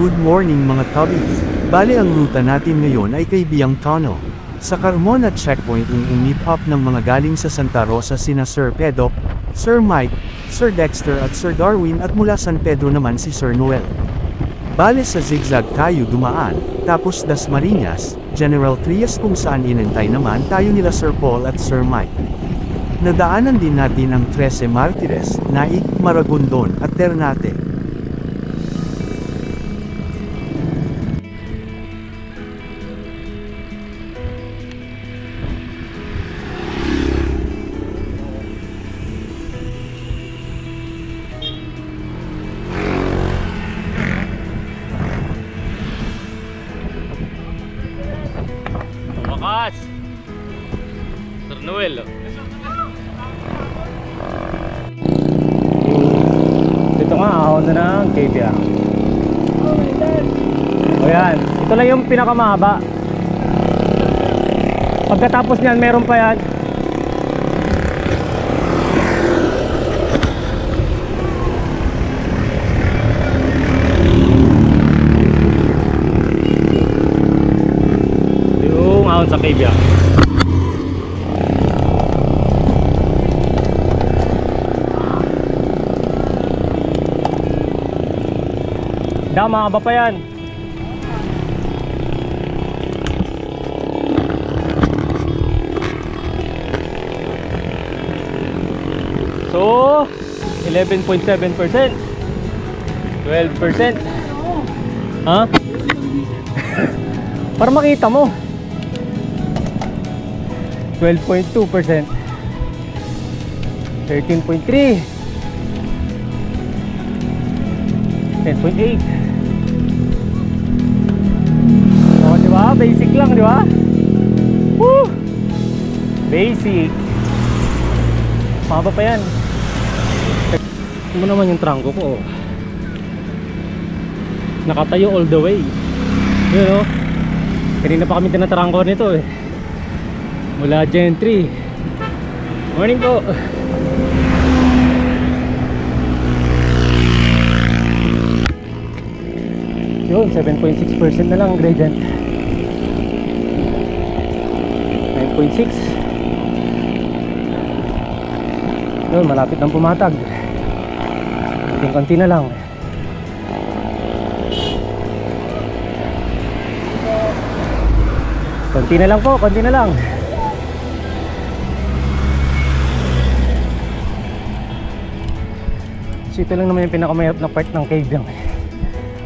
Good morning mga tubbies. Bale ang ruta natin ngayon ay kay Biang Tono. Sa Carmona checkpoint meet up ng mga galing sa Santa Rosa sina Sir Pedro, Sir Mike, Sir Dexter at Sir Darwin at mula San Pedro naman si Sir Noel. Bale sa zigzag tayo dumaan, tapos Dasmariñas, General Trias kung saan inantay naman tayo nila Sir Paul at Sir Mike. Nadaanan din natin ang 13 Martires, Naik, Maragondon at Ternate. Wakas! Sir Noel. Ito nga, ahon na ng cave yan. O yan, ito lang yung pinakamahaba. Pagkatapos niyan, meron pa yan. Yung ahon sa cave yan. Mahaba pa yan. So 11.7%, 12%. Ha? Para makita mo. 12.2%, 13.3, 10.8. Basic lang, di ba? Woo! Basic. Mahaba pa yan. Ito mo naman yung trangko ko. Nakatayo all the way. Yun, oh. Kanina pa kami tinatrangko nito eh. Mula Gentry. Morning po. Yun, 7.6% na lang ang gradient. 9.6. Yun, malapit ng pumatag. Konti na lang. Konti na lang po, konti na lang. So ito lang naman yung pinakamahirap na part ng cave yung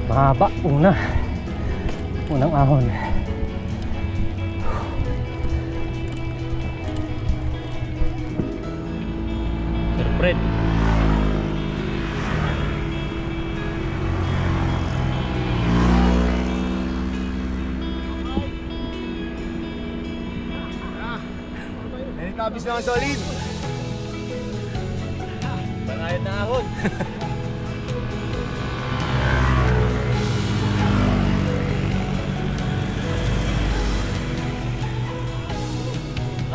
mahaba, unang ahon. Sir Fred. Kabis na ang solid. Banayad na ahon.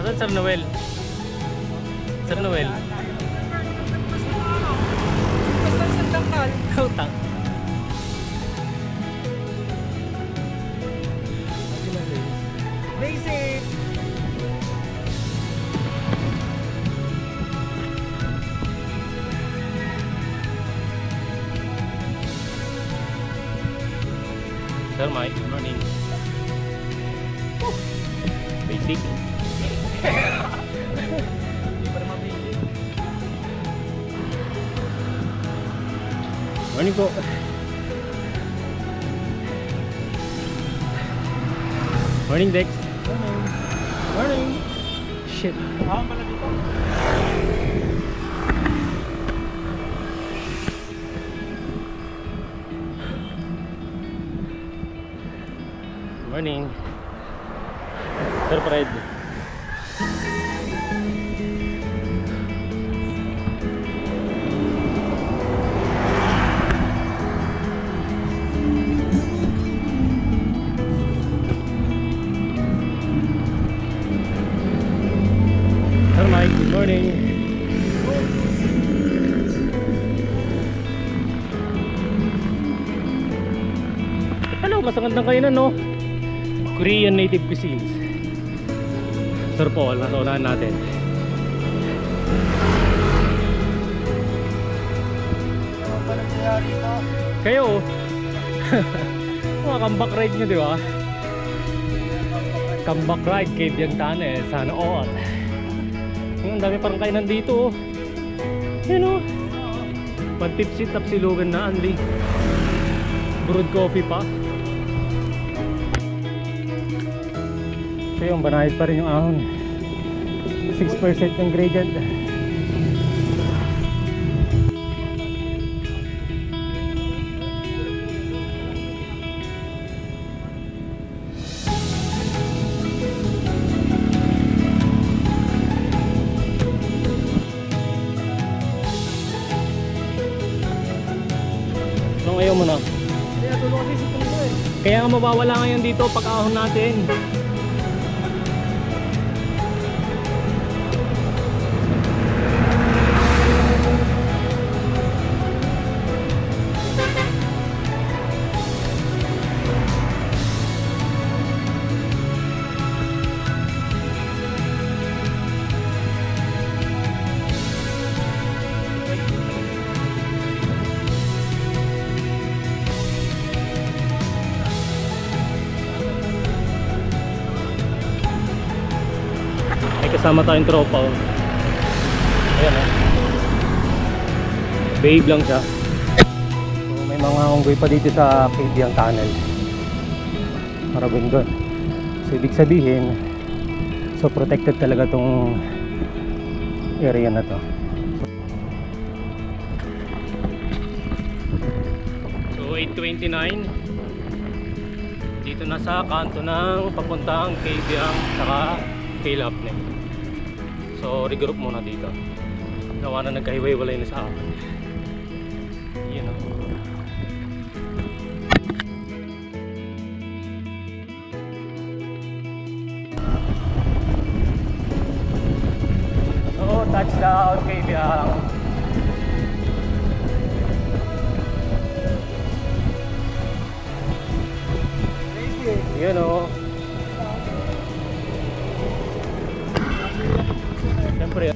Asan Sir Noel? Sir Noel? Basta sa tangkal. Utang. Basic. Sir Mike, good morning. Basic. Morning po. Morning Dex. Morning. Shit. Ahon pala dito. Morning. Sir Fred. Sir Mike, good morning. labas ang gandang kainan, no? Korean native cuisines. Sir Paul, nasa unahan natin. Kayo, mga comeback ride nyo, di ba? Comeback ride, Cave Yang Tunnel, sana all. Ang dami parang kainan dito, oh. Yan, oh. Pantipsi, tapsilugan na, Andy. Brewed coffee pa. So yung banayad pa rin yung ahon. 6% ng gradient. Nung ayaw mo na. Kaya nga mawawala ngayon dito pag ahon natin. Kasama tayong tropa, oh. Ayan, oh. Babe lang siya. So, may mga unggoy pa dito sa Cave Yang Tunnel. Marabing doon. So ibig sabihin, so protected talaga tong area na to. So 8:29 dito na sa kanto ng papuntang Cave Yang saka Philapne. So regroup muna dito. Gawa na nagkahiwalay na sa akin. Yun, oh. So touchdown Cave Yang. Yun, oh. Siyempre.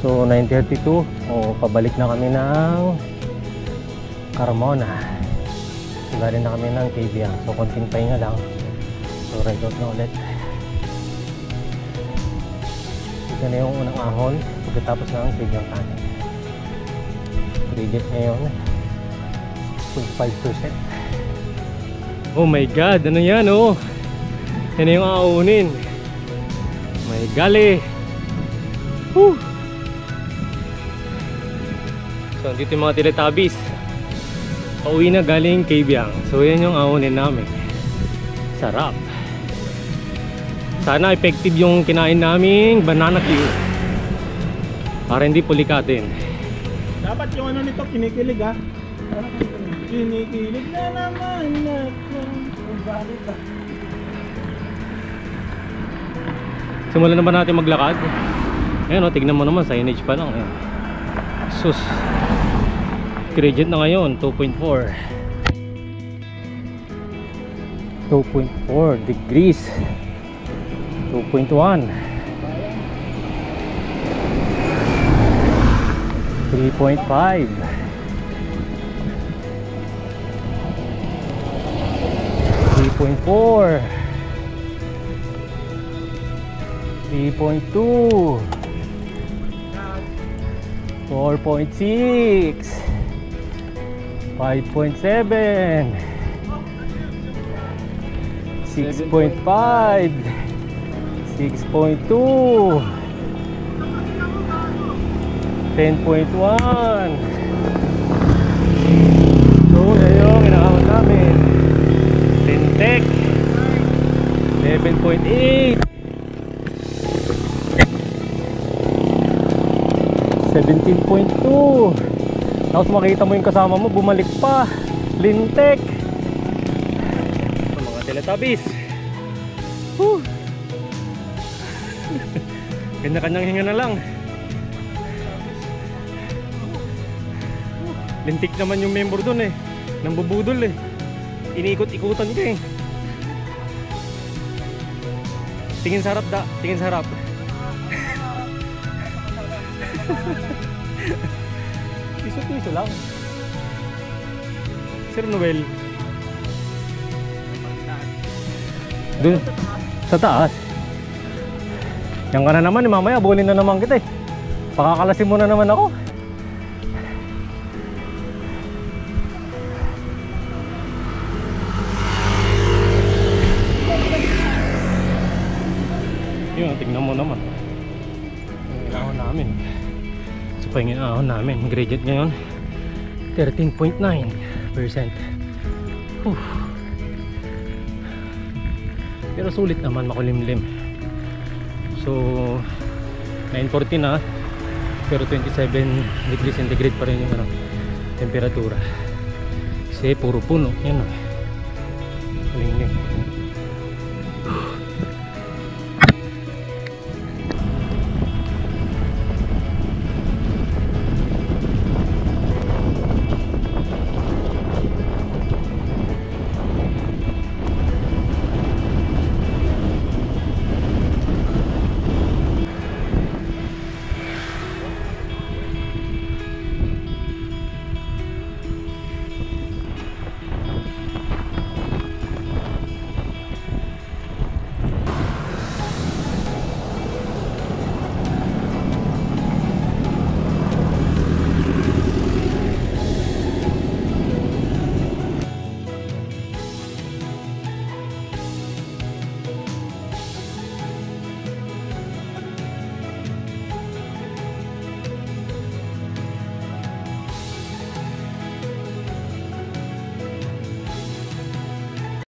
So 9:32, pabalik na kami ng Carmona. Galing na kami ng Cave Yang. So konting pahinga lang. So ride out na ulit. Ito na yung unang ahon pagkatapos ng Cave Yang Tunnel. Gradient ngayon 6.5%. Oh my god, ano yan, oh? Yan na yung aahunin. May gali. Woo! So dito yung mga Teletubbies. Pauwi na galing Cave Yang. So yan yung ahonin namin. Sarap. Sana effective yung kinain naming banana cue. Para hindi pulikatin. Dapat yung ano nito, kinikilig ha. Kinikilig na naman natin. Bakit ba? Simulan na ba natin maglakad? Ayan, tignan mo naman, signage pa lang. Ayan. Sus. Gradient na ngayon 2.4 degrees. 2.1 3.5 3.4 3.2 4.6 5.7 6.5 6.2 10.1. So, yan yung inaahon namin. Tintek 11.8. 17.2. Tapos makita mo yung kasama mo bumalik pa, lintek. Mga Teletubbies. Kanya-kanyang hinga na lang. Lintik naman yung member dun eh, nambubudol eh. Iniikot-ikutan ka eh. Tingin sa harap da, tingin sa harap. Piso-piso lang. Sir Noel. Dun, sa taas. Yan ka na naman eh, mamaya bulin na naman kita eh. Pakakalasin mo na naman ako. Yun, tignan mo naman. Yung ahon namin. So pa yung ahon namin, gradient ngayon 13.9%. Pero sulit naman, makulimlim. So 9:40 na, pero 27 degrees centigrade pa rin yung temperatura. Kasi puro puno, yan o.